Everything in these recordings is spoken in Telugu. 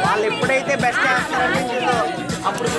వాళ్ళు ఎప్పుడైతే బెస్ట్ చేస్తారో అప్పుడు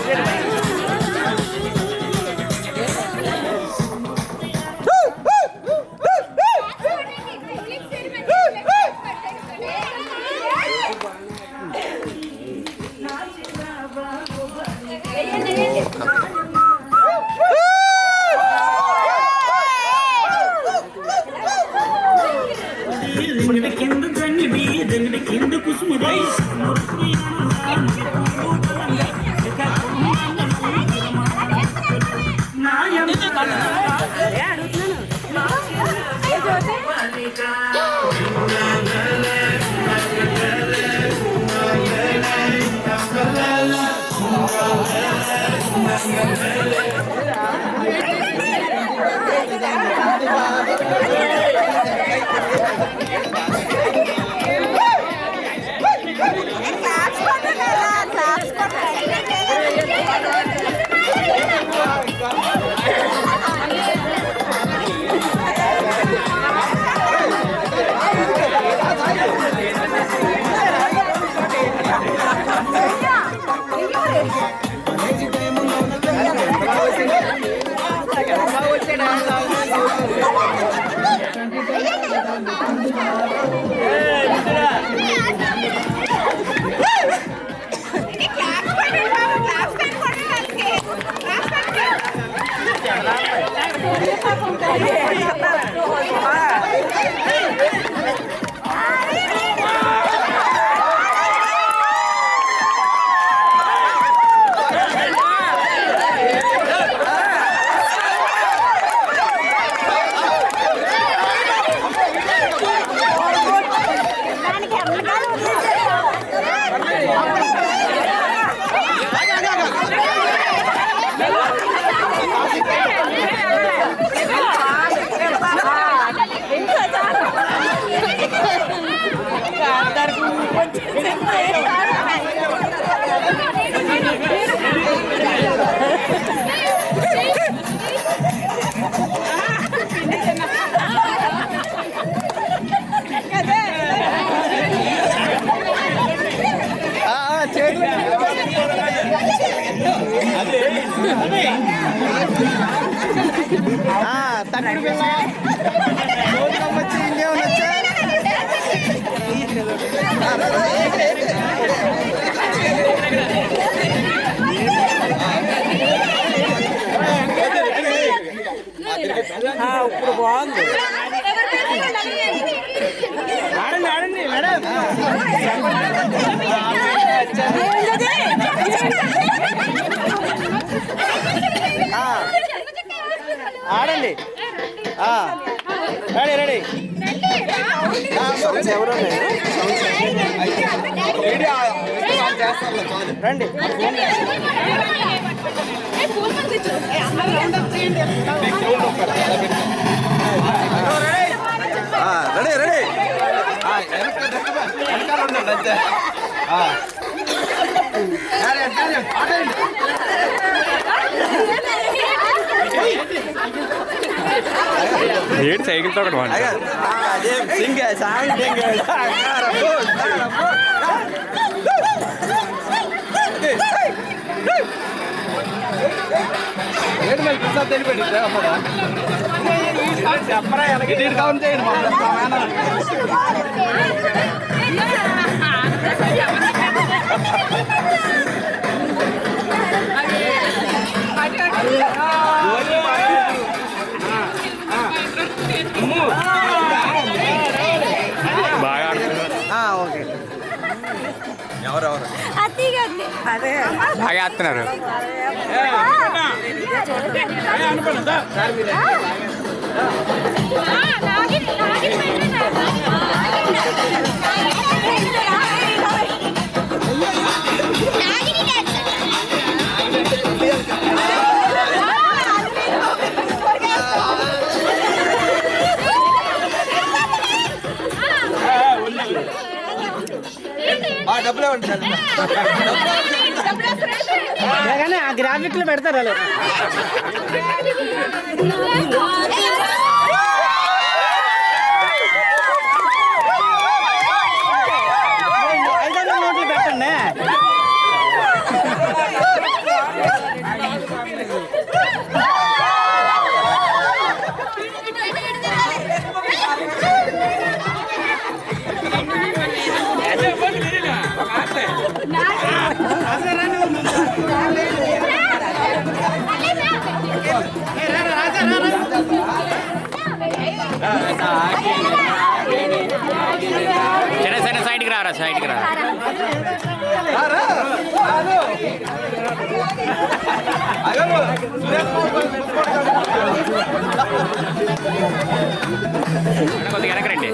Yeah. తక్కువ పిల్ల వచ్చి ఇంకేమన్నా వచ్చా ఇప్పుడు బాగుంది. ఆడండి ఆడండి మేడం. ఆడండి. Ready ready. ఎవరు రండి. Ready ready. ఏంటి సైకిల్ తో చెప్పరా కౌంట్ చేయండి. బాగా ఓకే. ఎవరెవరు బాగా ఆడుతున్నారు. డబ్బులు కానీ ఆ గ్రాఫిక్లు పెడతారు వాళ్ళు. 500 నోట్లు పెట్టండి. సరే సరే సైడ్కి రారా సైడ్కి రా. కొద్దిగా వెనకరండి.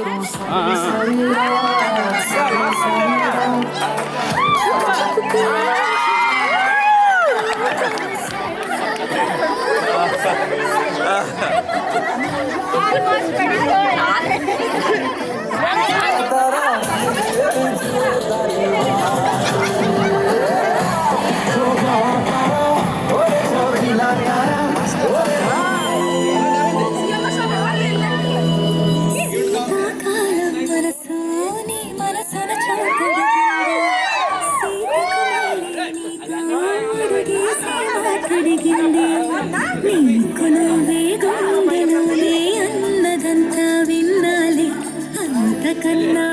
అన్నదంతా విన్నాలి అంతకన్నా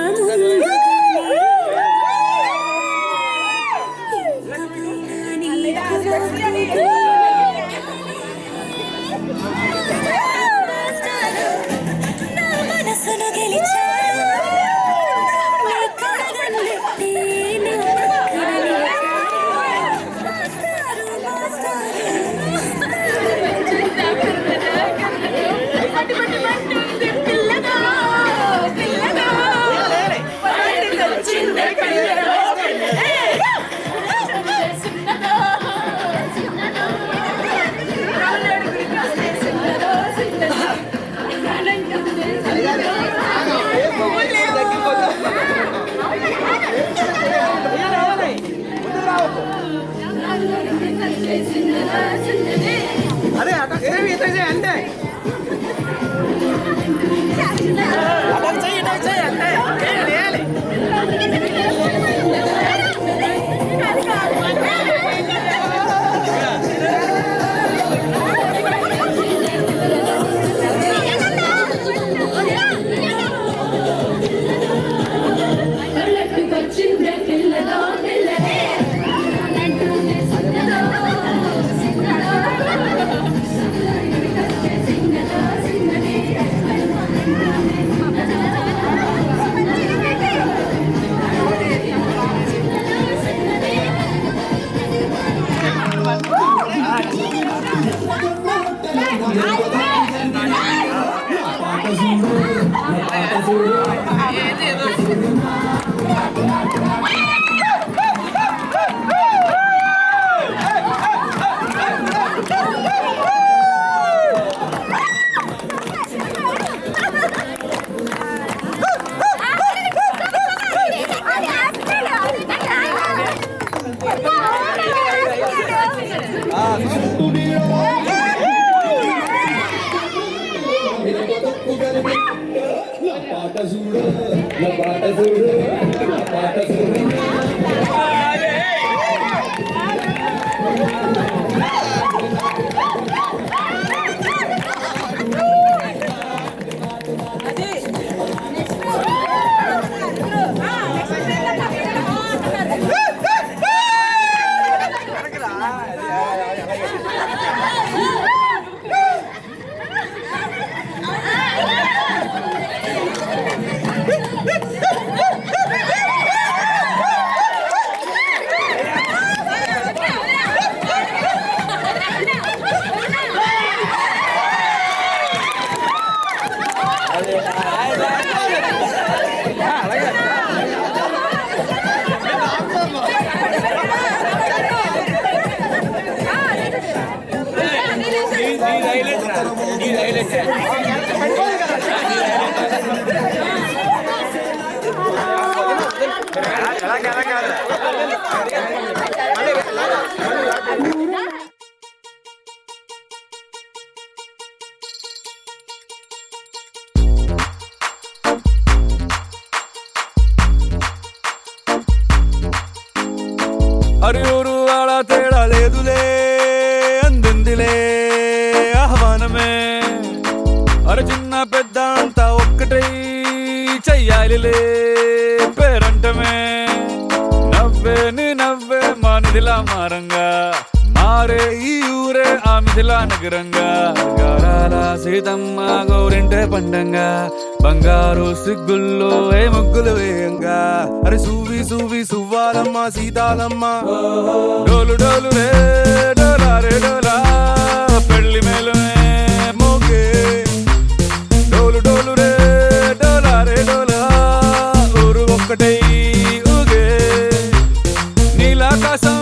మనసును గెలిచా అదే అంతే అంతే. అరియూరు వాడ తేడా లేదులే అందిందిలే ఆహ్వానమే అరే చిన్న పెద్ద అంతా ఒక్కటై చెయ్యాలిలే పేరంటమే నవ్వే నీ నవ్వే మా నిధిలా మారంగా మారే ఈ ఊరే ఆ మిథిలా నగరంగా గారాల సీతమ్మ గౌరింటే పండంగా బంగారు సిగ్గుల్లో ఏ ముగ్గులు వేయంగా అరే సూవి సూవి సువ్వాలమ్మ సీతాలమ్మ డోలు డోలు రే డోలా రే డోలా పెళ్లి మేలునే మోగే డోలు డోలు రే డోలా రే డోలా ఊరు ఒక్కటై ఊగే నీలాకాశం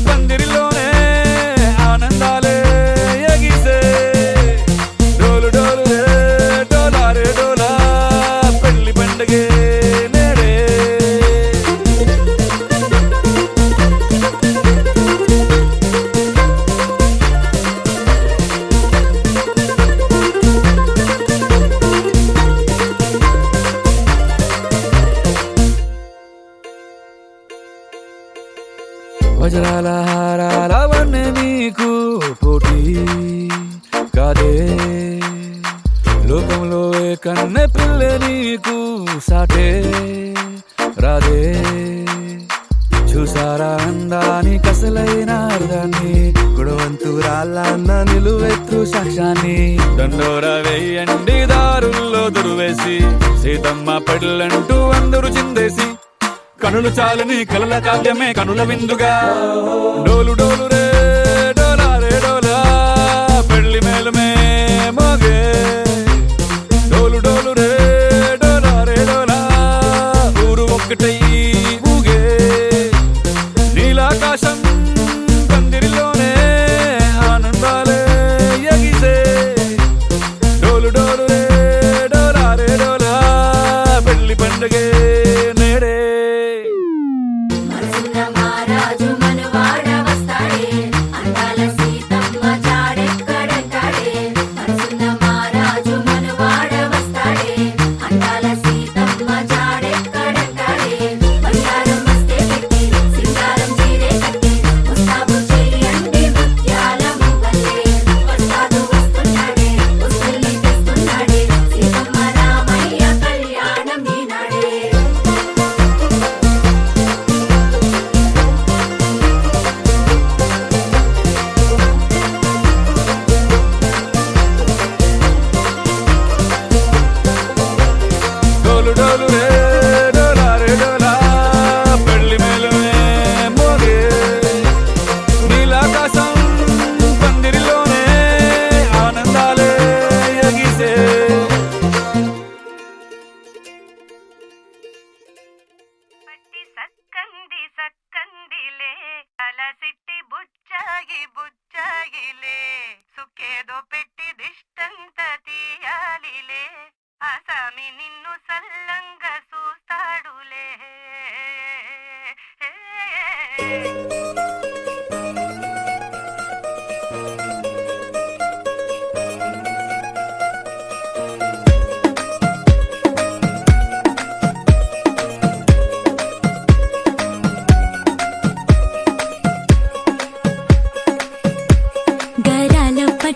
పందిరిలోనే ఆనందాలే ఎగిసే డోలు డోలు రే డోలా రే డోలా పెళ్లి పండగే నేడే వజ్రాల హారాల వన్నె నీకు పోటీ కాదే లోకంలో ఏ కన్నె పిల్ల నీకు సాటే రాదే చూసారా అందాని కసలైన అర్థాన్ని గుడవంతురాళ్ళన్న నిలువెత్తు సాక్ష్యాన్ని దండోరా వేయండి దారుల్లో దురువేసి సీతమ్మ పెళ్ళంటూ అందరూ చిందేసి కనులు చాలని కలల కావ్యమే కనుల విందుగా డోలు డోలు రే డోలా రే డోలా పెళ్లి మేలుమే మోగే డోలు డోలు రే డోలా రే డోలా ఊరు ఒక్కటై ఊగే నీలాకాశం పందిరిలోనే ఆనందాలే ఎగిసే డోలు డోలు రే డోలా రే డోలా పెళ్లి పండగే నేడే మహారాజు మనవాడ వస్తాడే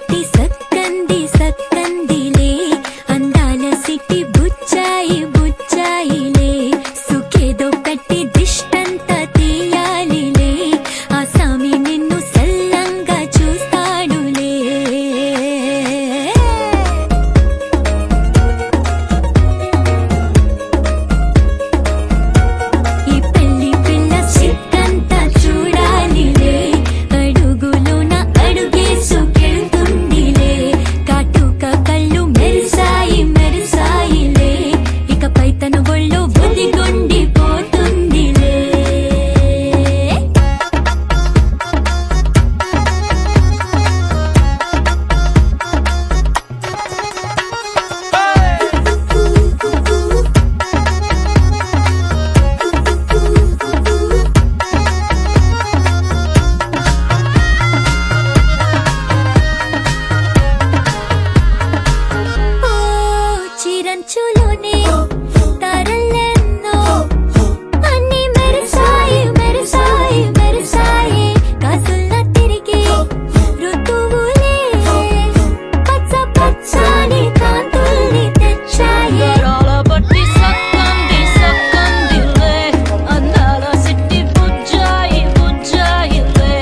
సిట్టి సక్కంది సక్కందిలే అందాల సిట్టి బుచ్చాయి బుచ్చాయిలే సుఖేదో పెట్టి దిష్టంతా తీయాలిలే ఆ సామి నిన్ను సల్లంగా చూస్తాడులే ఈ పెళ్లి పిల్ల సిట్టంతా చూడాలిలే అడుగులోన అడుగేసుకెళ్తుందిలే కాటుక కళ్ళు మెరిసాయి మెరిసాయిలే ఇకపై తన ఒళ్ళో ఒదిగొండిపోతుందిలే ఓ చిరంచులోనే తారలెన్నో అన్ని మెరిసాయి మెరిసాయి మెరిసాయి కాసుల్లా తిరిగి ఋతువులే పచ్చ పచ్చని కాంతుల్ని తెచ్చాయి బట్టి సక్కంది సక్కందిలే అందాల సిట్టి బుజ్జాయి బుజ్జాయిలే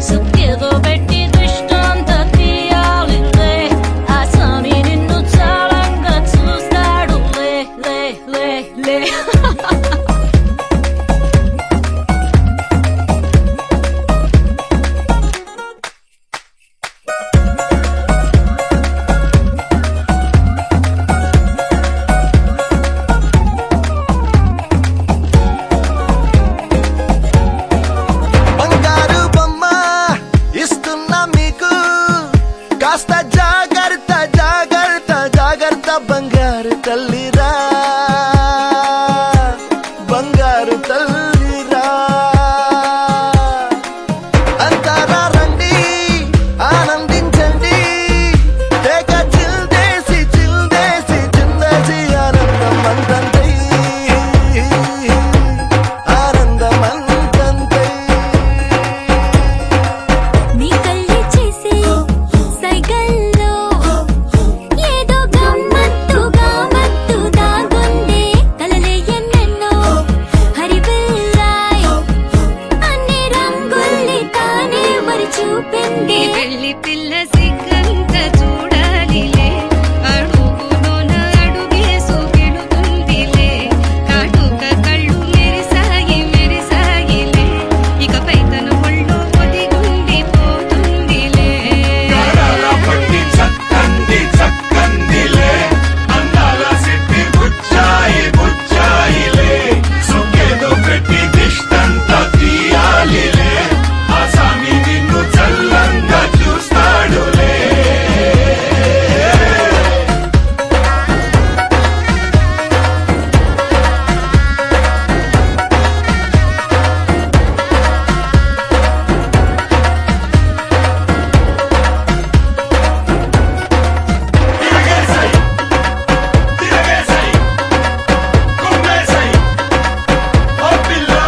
సుఖేదో పెట్టి దుష్టంతా తీయాలిలే ఆ స్వామి నిన్ను చాలంగా చూస్తాడు లే లే లే లే బంగారు బొమ్మ ఇస్తున్నా మీకు కాస్త జాగ్రత్త జాగ్రత్త జాగ్రత్త బంగారు తల్లిరా బంగారు తల్లిరా అంతారా రండి ఆనందించండి తేక చిల్దేసి చిందేసి ఆనందం అంతంతై ఆనందం అంతంతై నీ కళ్ళే చేసే సైగల్లో ఏదో గమ్మత్తుగా మత్తు దాగుందే కలలే ఎన్నెన్నో హరిబిల్లాయ్ అన్ని రంగుల్ని తానే మరి చూపింది పెళ్లి పిల్ల సిగ్గంత చూడాలిలే అడుగులోన అడుగేసుకెళుతుందిలే కాటుక కళ్ళు మెరిసాయి మెరిసాయిలే ఇకపై తన ఒళ్ళో ఒదిగుండిపోతుందిలే పట్టి చక్కంది చక్కందిలే అందాల సిట్టి బుచ్చాయి బుచ్చాయిలే సుఖేదో పెట్టి దిష్టంతా తీయాలిలే ఆ సామి నిన్ను చల్లంగా చూస్తాడులే తిరగేసై తిరగేసై కుమ్మేసై ఓ పిల్లా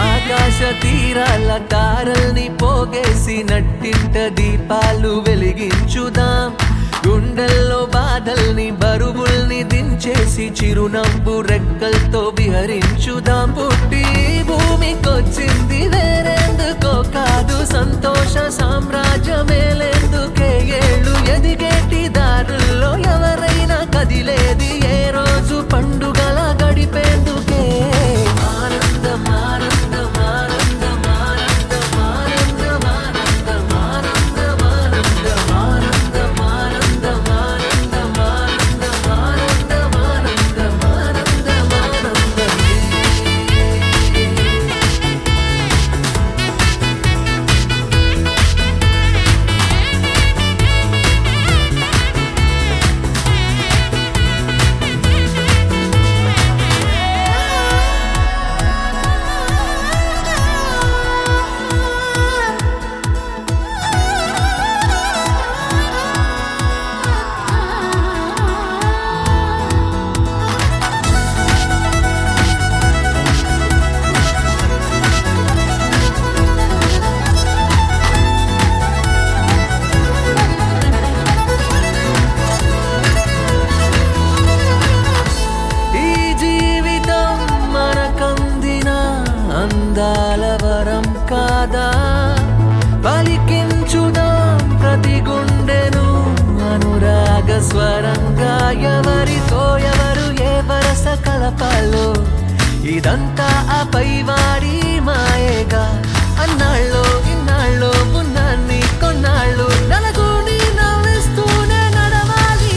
ఆకాశ తీరాల తారల్ని పోగేసి నట్టింట దీపాలు వెలిగించుదాం గుండెల్లో బాధల్ని బరువుల్ని దించేసి చిరునవ్వు రెక్కలతో విహరించుదాం పుట్టి భూమికొచ్చింది వేరెందుకో కాదు సంతోష సామ్రాజ్యమేలేందుకే ఏళ్ళు ఎదిగేటి దారుల్లో ఎవరైనా కదిలేది ఏ రోజు పండుగల గడిపేందుకే ఆనందం ఆనందం ఆనందం ఆనందం ఆనందం ఆనందం ఆనందం ఆనందం ఆనందం ఆనందం ఆనందం ఆనందం ఆనందం ఆనందం ఆనందం ఇదంతా ఆ పైవాడి మాయేగా అన్నాళ్ళో ఇన్నాళ్ళో పున్నాన్ని కొన్నాళ్ళు నలుగుని నవ్విస్తూనే నడవాలి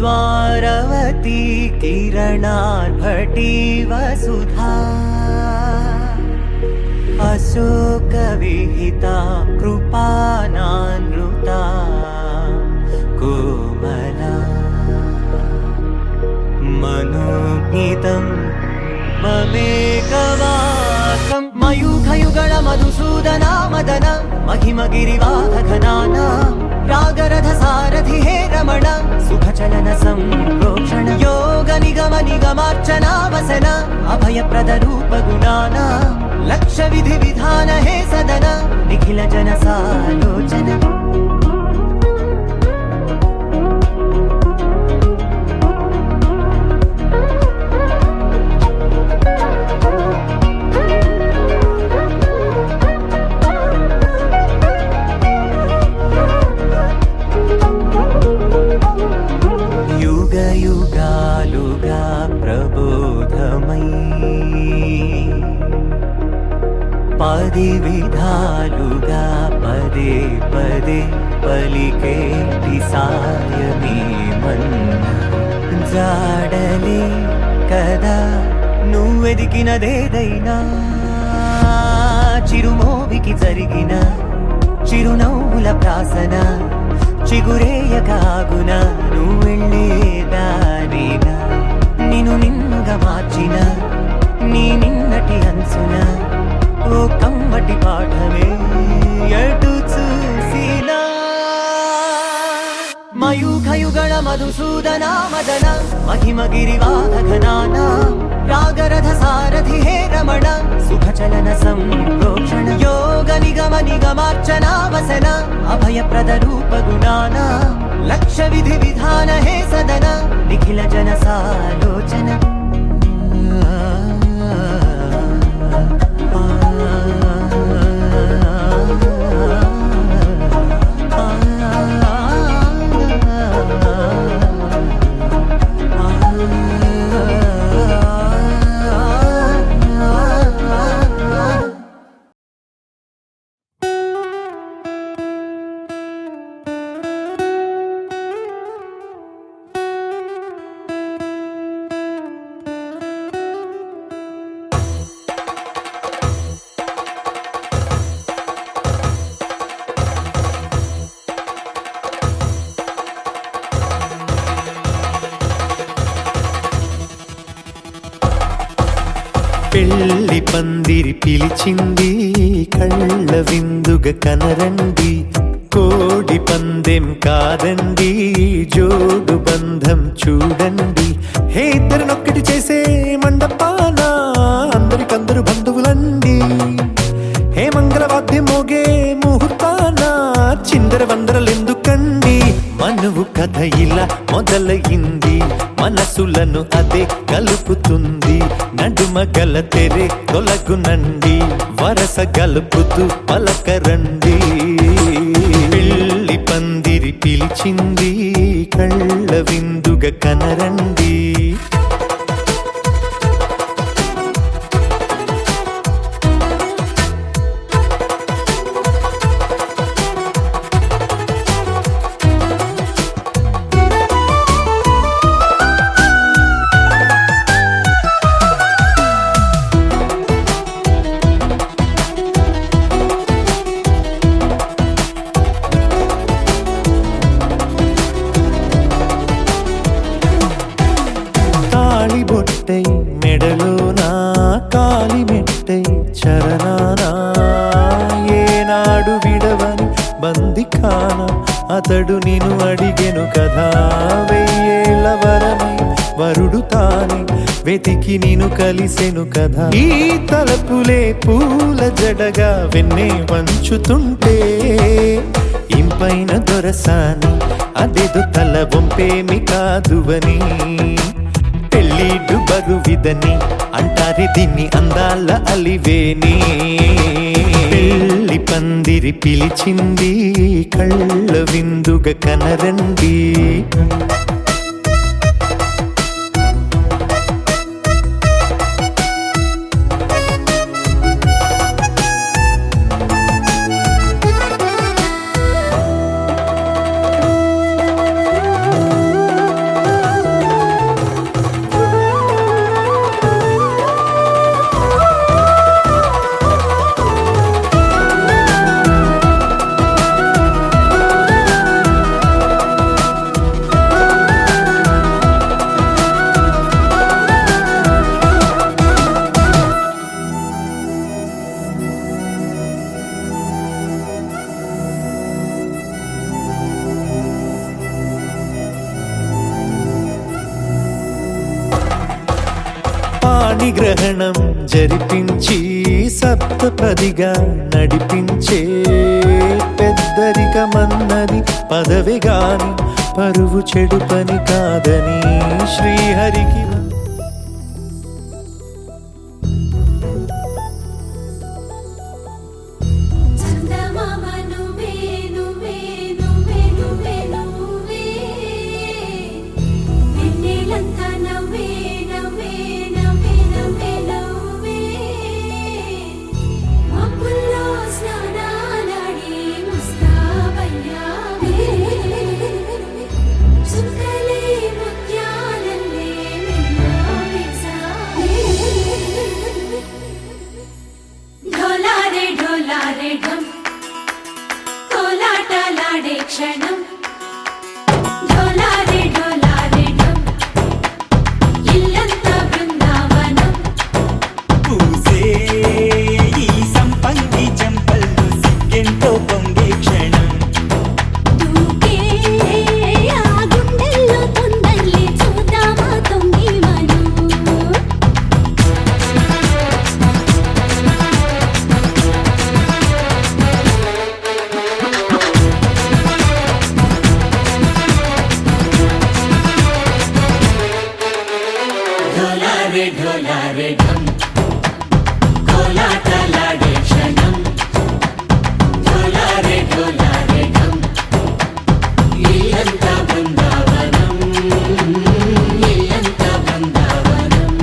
द्वारवती किरणार्भटी वसुधा अशोकविहिता कृपानानृता कोमला मनोज्ञितं ममेकवाकं मयूखयुगळ मधुसूदना मदन महिमगिरिवाहघनाना रागरथ सारथि हे रमण सुखचलन संप्रोक्षण योग निगम निगमार्चना वसन अभयप्रद रूप गुणाना लक्ष विधि विधान हे सदन निखिल जन सालोचन युग युगालुगा प्रबोधमयी पदि विधालुगा पदे पदे पलिकेटि सायमे मन्न जाडले कदा నువ్వెదికినదేదైనా చిరుమోవికి జరిగిన చిరునవ్వుల ప్రాసన చిగురేయకాగున నువ్వెళ్ళేదానేనా నిన్ను నిన్నుగా మార్చిన నీ నిన్నటి అంచున ఓ కమ్మటి పాఠమే ఎటు చూసినా మయూఖయుగళ మధుసూదనా మదన महिमगिरिवाहघनाना रागरथ सारथि हे रमण सुखचलन संप्रोक्षण योग निगम निगमार्चना वसन अभयप्रद रूप गुणाना लक्ष विधि विधान हे सदन निखिल जन सालोचन పెళ్లి పందిరి పిలిచింది కళ్ళ విందుగ కనరండి కోడి పందెం కాదండి జోడు బంధం చూడండి హే ఇద్దరినొక్కటి చేసే మండపాన అందరికందరు బంధువులండి హే మంగళవాద్యం మోగే ముహూర్తాన చిందర వందరలెందుకండి మనువు కథ ఇలా మొదలయింది మనసులను అదే కలుపుతుంది నడుమ గల తెరే తొలగునండి వరస గలుపుతూ పలకరండి పెళ్లి పందిరి పిలిచింది కళ్ళ విందుగ కనరండి మెడలోనా కాలి మెట్టై చరణానా ఏనాడు విడవని బందిఖాన అతడు నిన్ను అడిగెను కదా వెయ్యేళ్ళ వరమై వరుడు తానే వెతికి నిన్ను కలిసెను కదా ఈ తలపులే పూల జడగా వెన్నే వంచుతుంటే ఇంపైన దొరసాని అదేదో తల వంపేమి కాదువని పెళ్ళిడు బరువిదని అంటారే దీన్ని అందాల అలివేని పెళ్లి పందిరి పిలిచింది కళ్ళ విందుగ కనరండి పాణిగ్రహణం జరిపించి సప్తపదిగా నడిపించే పెద్దరికమన్నది పదవి గాని పరువు చెడు పని కాదని శ్రీహరికి చందమామ నువ్వే నువ్వే నువ్వే నువ్వే నువ్వే వెన్నెలంతా నవ్వే నవ్వే నవ్వే నవ్వే నవ్వే మబ్బుల్లో స్నానాలాడి ముస్తాబయ్యావే చుక్కలే ముత్యాలల్లే మెన్నావేశావే ढोलारे ढोलारे ढम कोलाटलाडे क्षणं ढोलारे ढोलारे ढम इल्लंता बृंदावनं పూసే ఈ సంపంగి చెంపల్లో సిగ్గెంతో పొంగే క్షణం దూకే ఆ గుండెల్లో తొందరలే చూద్దామా తొంగి మనం ढोलारे ढोलारे ढम कोलाटलाडे क्षणं ढोलारे ढोलारे ढम ఇల్లంతా బృందావనం ఇల్లంతా బృందావనం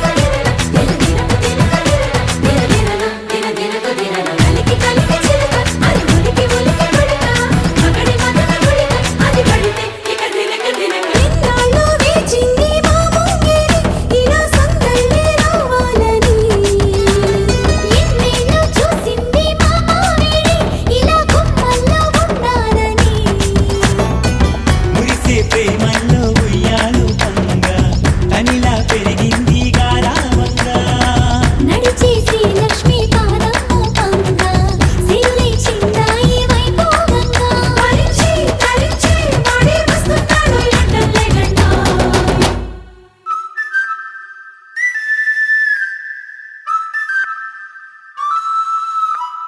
దినకు దినకు దినన దిన దినకు దినన కలికి కలికి చిలక అది ఉలికి ఉలికి పడక మగడి మదన గుడిక అది పడితే ఇక దినక దినక ఇన్నాళ్ళు వేచింది మా ముంగిరి ఇలా సందళ్ళే రావాలని ఎన్నేళ్ళు చూసింది మా మావేడి ఇలా గుమ్మల్లో ఉండాలని మురిసే ప్రేమల్లో ఉయ్యాలు పంగా తనిలా పెరిగింది గారావంగా నడిచి శ్రీలక్ష్మి పాదము పంగ సిరులై చిందాయి వైభోగంగా తరించి తరించి వాడే వస్తున్నాడు లండన్ లెగండా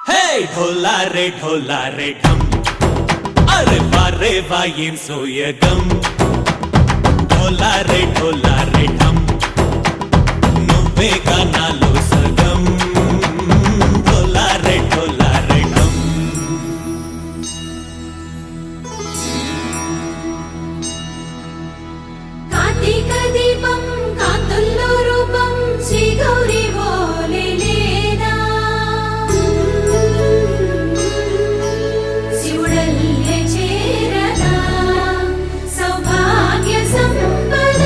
హే ढोलारे ढम అరే వారే వాయేం సోయగం ढोलारे ढम నువ్వే గానాలో సగం ढोलारे ढम కార్తీక దీపం కాంతుల్లో రూపం శ్రీ గౌరీ ఓలే లేదా శివుడల్లే చేరదా సౌభాగ్య సంపద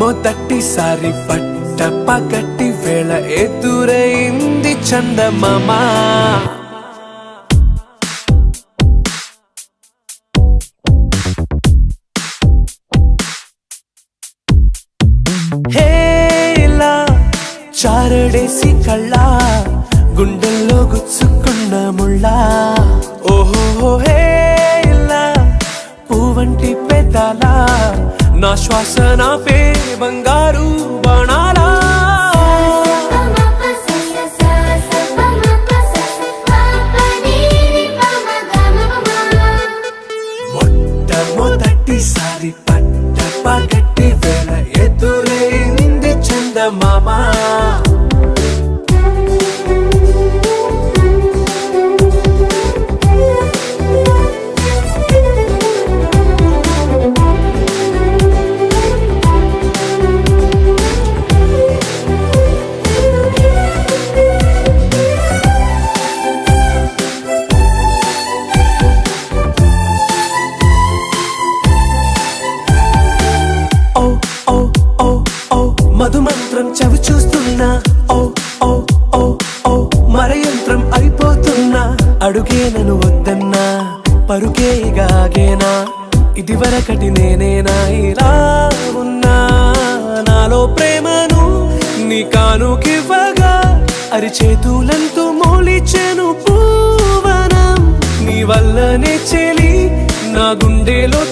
మొదటిసారి పట్ట పగటి వేళ ఎదురైంది చందమామ హేలా చారడేసి కళ్ళ గుండెల్లో గుచ్చుకున్న ముళ్ళ ఓహో హేలా పువ్వంటి పెదాల నా శ్వాస నా పే బంగారు బాణాలా మొట్టమొదటిసారి పట్ట పగటి వేళ ఎదురైంది చందమామ మధుమంత్రం చవి చూస్తున్నా ఓ ఓ ఓ ఓ మరయంత్రం అయిపోతున్నా అడుగే నన్ను వద్దన్నా పరుకేగాగేనా ఇదివరకటి నేనేనా ఇలా ఉన్నా నాలో ప్రేమను నీ కానుకివ్వగా అరిచేతులంతో మోలిచెను పూవనం నీ వల్లనే చెలి నా గుండెలో